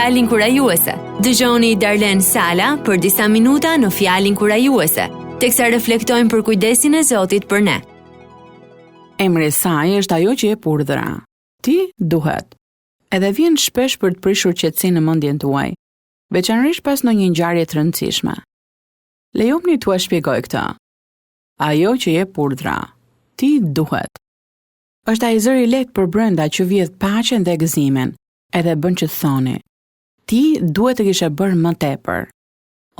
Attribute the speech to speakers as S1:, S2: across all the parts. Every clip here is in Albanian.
S1: fjalin kurajuese. Dëgjoni Darlen Sala për disa minuta në fjalin kurajuese, teksa reflektojmë për kujdesin e Zotit për ne.
S2: Emri i saj është ajo që jep urdhra. Ti duhet. Edhe vjen shpesh për të prishur qetësinë në mendjen tuaj, veçanërisht pas ndonjë ngjarje të rëndësishme. Lejoni t'ua shpjegoj këtë. Ajo që jep urdhra. Ti duhet. Është ai zëri i lehtë për brenda që vjedh paqen dhe gëzimin, edhe bën që të thoni: ti duhet të kishe bërë më tepër.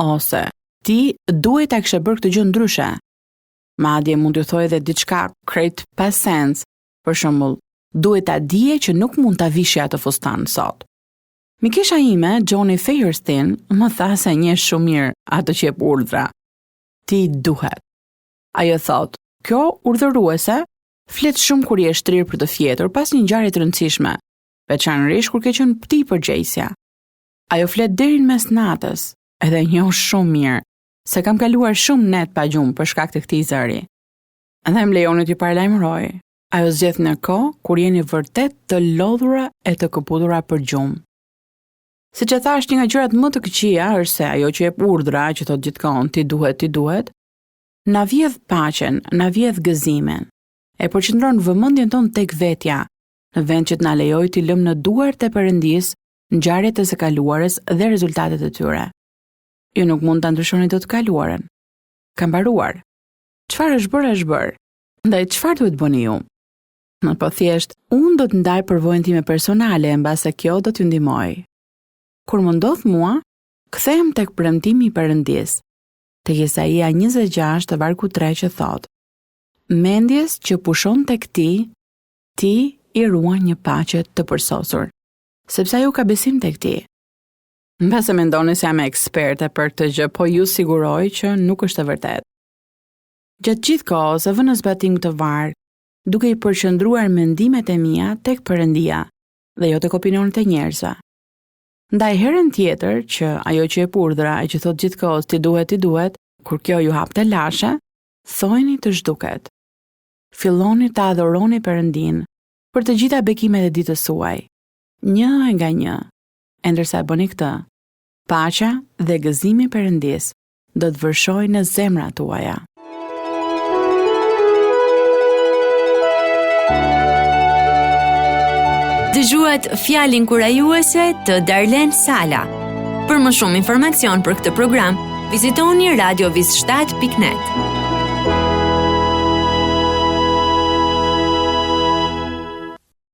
S2: Ose ti duhet ta kishe bërë këtë gjë ndryshe. Madje mund t'ju thojë edhe diçka krejt pa sens. Për shembull, duhet ta dije që nuk mund ta vishje atë fustan sot. Mikesha ime, Johnny Fairstein, më tha se njeh shumë mirë atë që jep urdhra. Ti duhet. Ajo thot: kjo urdhëruese flet shumë kur je shtrirë për të fjetur pas një ngjarje të rëndësishme, veçanërisht kur ke qenë ti përgjegjësja. Ajo flet deri në mes natës, edhe e njoh shumë mirë se kam kaluar shumë net pa gjumë për shkak të këtij zëri. Andaj më lejoni t'ju paralajmëroj. Ajo zgjedh në kohë kur jeni vërtet të lodhura e të këputura për gjumë. Siç e thash, një nga gjërat më të këqija është se ajo që jep urdhra, që thot gjithkohon ti duhet, na vjedh paqen, na vjedh gëzimin. E përqendron vëmendjen tonë tek vetja, në vend që të na lejojë t'i lëmë në duart e Perëndisë ngjarjet e së kaluarës dhe rezultatet e tyre. Ju nuk mund ta ndryshoni dot të kaluarën. Ka mbaruar. Çfarë është bërë? Ndaj çfarë duhet bëni ju? Po thjesht, unë do të ndaj përvojën time personale mbase kjo do t'ju ndihmoj. Kur më ndodh mua, kthehem tek premtimi i Perëndisë, tek Jesaia 26 të vargu 3 që thotë: mendjes që pushon tek ti i ruan një paqe të përsosur, sepse ajo ka besim tek ti. Mbase mendoni se jam eksperte për këtë gjë, po ju siguroj që nuk është e vërtetë. Gjatë gjithë kohës e vënë në zbatim të varg, duke i përqendruar mendimet e mia tek Perëndia dhe jo tek opinionet e njerëzve. Ndaj herën tjetër që ajo që jep urdhra e që thot gjithkohës ti duhet, kur kjo ju hap të lashe, thojni të zhduket. Filloni të adhuroni Perëndin për të gjitha bekimet e ditës suaj, një nga një. E ndërsa e bëni këtë, paqja dhe gëzimi i Perëndisë do të vërshojë në zemrat tuaja.
S1: Dëgjuat fjalin kurajuese të Darlen Sala. Për më shumë informacion për këtë program, vizitoni radiovis7.net.